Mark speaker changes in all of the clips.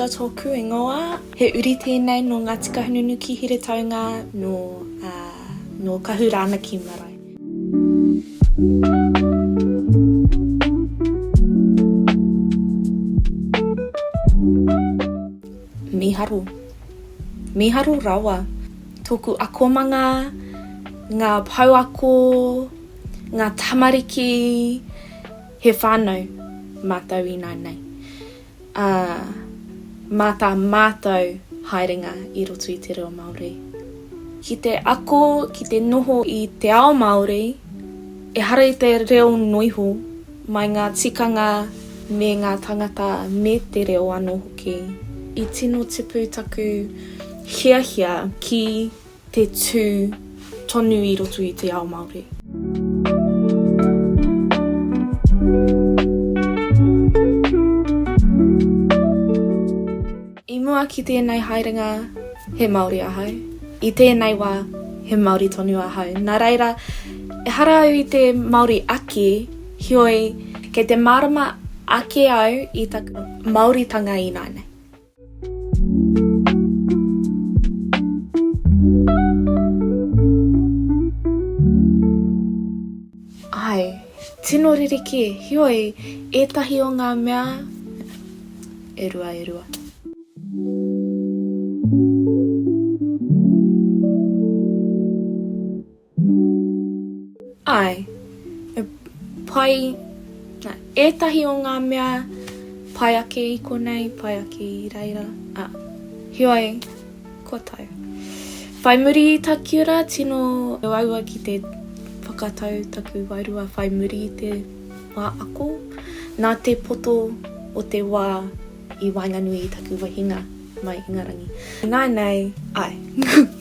Speaker 1: Georgia tōku ingoa. He uri tēnei no Ngāti Kahungunu ki here taunga no kahurana ki marae. Miharu rawa. Tōku akomanga, ngā pauako, ngā tamariki, he whānau mātou I nei. Mātou haerenga I roto I te reo Māori. Ki te ako, ki te noho I te ao Māori, e hara I te reo noiho, mai ngā tikanga me ngā tangata me te reo anō hoki. I tino tipu taku hiahia ki te tū tonu I roto I te ao Māori. I mua ki tēnei haerenga, he Māori ahau. I tēnei wā, he Māori tonu ahau. Nā reira, e hara au I te Māori ake, hioi, kei te marama ake au I taku Māoritanga I nei. Tino ririki, hioi, ētahi o ngā mea, e rua. Ētahi o ngā mea, pai ake I konei, pai ake I reira. Hioi, kua tau. Whai muri I Takiura, tino aua ki te whakatau taku wairua whai muri I te wā ako. Nā te poto o te wā I wainganui I taku wahinga mai ingarangi. Nai nei,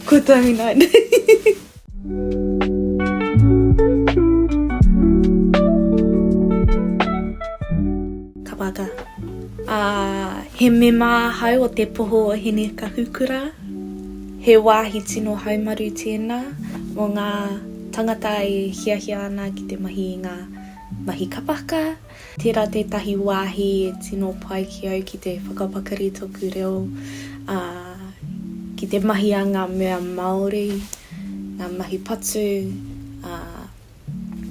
Speaker 1: kua tau nai nei. Ka waka. He mema hau o te poho o hene ka hukura. He wāhi tino haumaru tēnā o ngā tangata e hiahia ana ki te mahi I ngā mahi kapaka. Tērā tētahi wāhi e tino pai ki au ki te whakapakari tōku reo. Ki te mahi a ngā mea Māori, ngā mahi patu,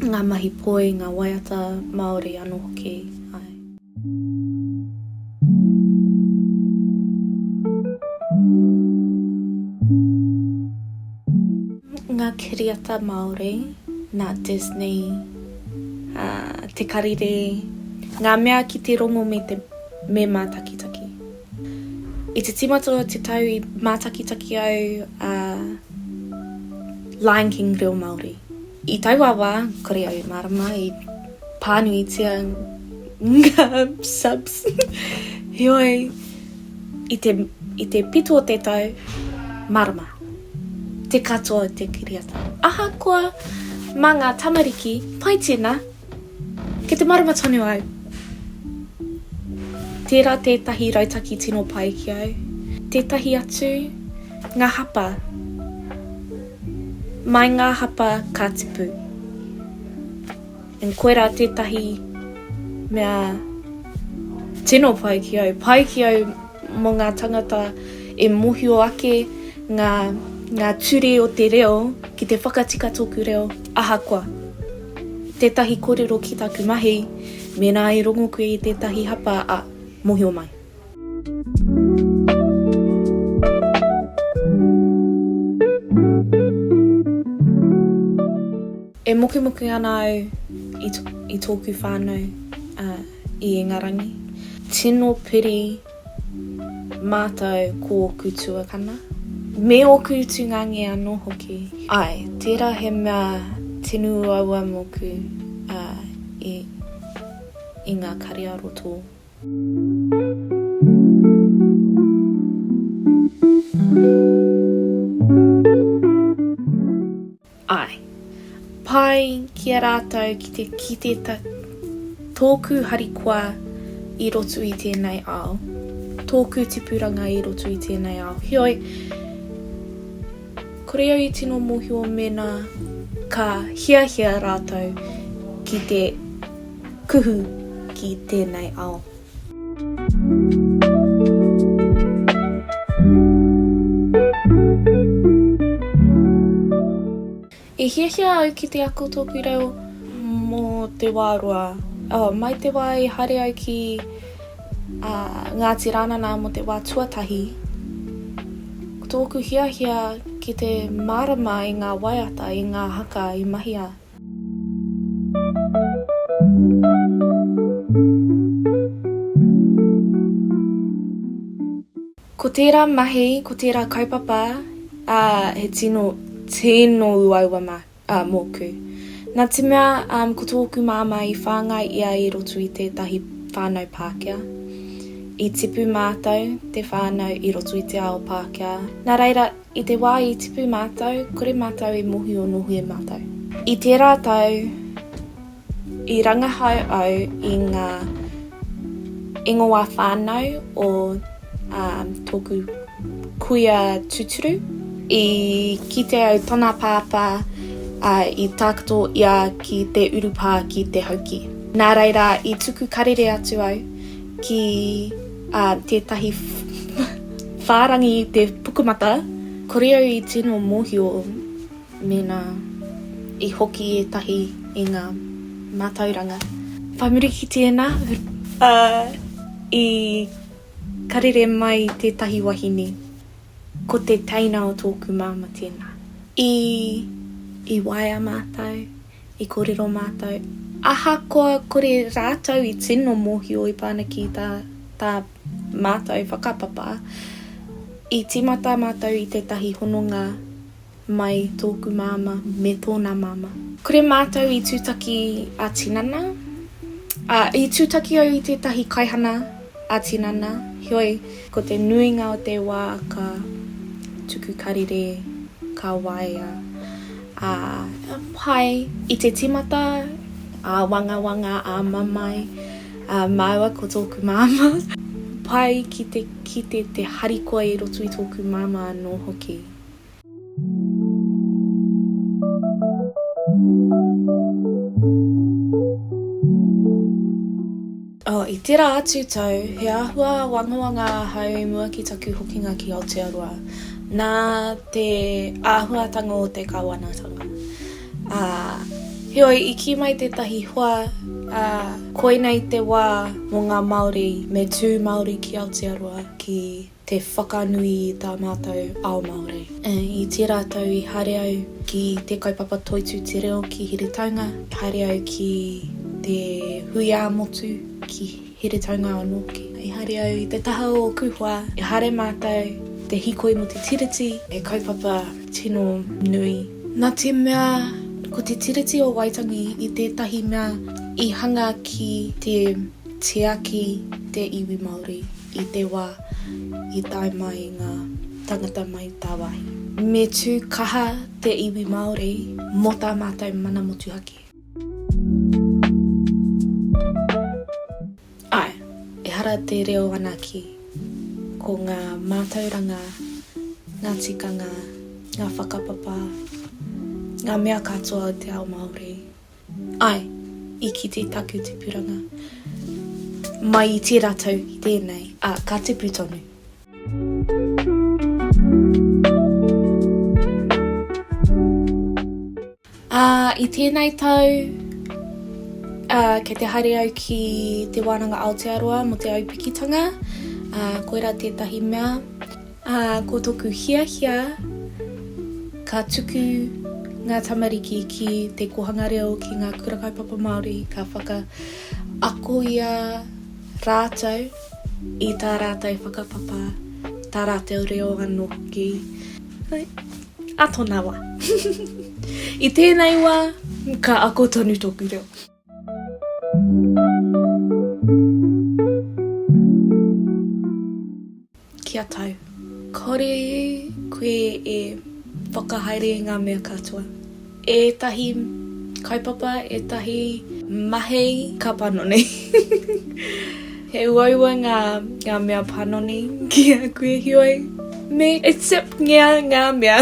Speaker 1: ngā mahi poi, ngā waiata Māori anō hoki. Ngā kiriata Māori, ngā Disney, te karire, ngā mea ki te rongo me mātakitaki. I te timato te tau I mātakitaki au Lion King Reo Māori. I tau awa, kore au marama, I pānuitia ngā subs. Hioi, I te pito o te tau, marama. Te katoa o te kiriata. Aha koa, mā ngā tamariki, pai tēnā, ke te marama tonu au. Tērā tētahi rautaki tino pai ki au. Tētahi atu, ngā hapa. Mai ngā hapa ka tipu. En koera tētahi mea tino pai ki au. Pai ki au mo ngā tangata e mohio ake ngā ture o te reo ki te whakatika tōku reo. Aha koa. Tētahi kōrero ki taku mahi, mena I rongo koe I tētahi hapa mohio mai. E moke ana au I tōku whānau I Ingarangi. Tino piri mātou ko oku tuakana. Me oku tungangi anō hoki. Tērā he mea tinu aua moku I ngā kariaroto. Pai ki a rātou ki te tōku harikoa I roto I tēnei ao. Tōku tipuranga I roto I tēnei ao. Hioi, kore au I tino mohio mena ka hiahia rātou ki te kuhu ki tēnei ao. hiahia au ki te ako tōku reo mō te wārua. Mai te wā e hare au ki Ngāti Rānana mō te wā tuatahi. Tōku hiahia ki te marama i ngā waiata, i ngā haka, i mahia. Ko tērā mahi, ko tērā kaupapa, he tino uaua mōku. Nā te mea, ko tōku māma i whāngai ia i roto i tētahi whānau Pākehā. I tipu mātou te whānau i roto i te ao Pākehā. Nā reira, i te wā i tipu mātou, kore mātou i mohi o nohi e mātou. I tērā tau, i rangahau au i ngā ingoa whānau o tōku kuia tuturu. I kite au tōna pāpā i tākato ia ki te urupā ki te hauki. Nā reira, i tuku karere atu au ki tētahi whārangi i te pukumata. Ko reo i tino mōhio mena i hoki e tahi i ngā mātauranga. Whaimuri ki tēnā, i karere mai tētahi wahine, ko te teina o tōku māma tēnā. I waia mātou, i kōrero mātou. Aha koa kore rātou i tino mōhio i pāna ki tā mātou whakapapa. I timata mātou i tētahi hononga mai tōku māma me tōna māma. Kore mātou i tūtaki a tinana. I tūtaki au i tētahi kaihana a tinana. Hioi, ko te nuinga o te wā ka tuku karere, ka waia. Pai, i te timata, wanga, mamai, maua ko tōku māma. Pai ki te harikoa i roto i tōku māma anō hoki. I tērā atu tau, he āhua wangawanga hau mua ki taku hokinga ki Aotearoa. Nā te āhuatanga o te kāwanatanga. Heoi, i ki mai tētahi hoa, Koinei te wā mō ngā Māori, me tū Māori ki Aotearoa, ki te whakanui i tā mātou ao Māori. I tērā tau i hare au ki te kaupapa toitu te reo ki Heretaunga, hare au ki te huia motu ki Heretaunga anō ki. I hare au i te taha o kuhua, i hare mātou te hikoi mo te tiriti, e kaupapa tino nui. Nā te mea, ko te tiriti o Waitangi i tētahi mea i hanga ki te teaki te iwi Māori i te wā i tai mai ngā tangata mai tā wahi. Me tū kaha te iwi Māori mo tā mātou mana motuhaki. Ai, e hara te reo anaki ko ngā mātauranga, ngā tikanga, ngā whakapapa, ngā mea katoa o te ao Māori. Ai, i ki te taku te puranga. Mai i tērā tau i tēnei, ka te pūtonu. I tēnei tau, kei te haere au ki Te Wānanga Aotearoa mo te aupikitanga. Koera tētahi mea, ko tōku hiahia, ka tuku ngā tamariki ki te kohanga reo ki Ngā Kura Kaupapa Māori, ka whaka ako ia rātou i tā rātou whakapapa, tā rātou reo anō hoki. Ato nā wā. I tēnei wā, ka ako tonu tōku reo. Kia tau. Kore koe e whakahaere ngā mea katoa. E tahi kaupapa, e tahi mahei ka panoni. He uaua ngā mea panoni ki a koe hioi. Me accept ngā mea.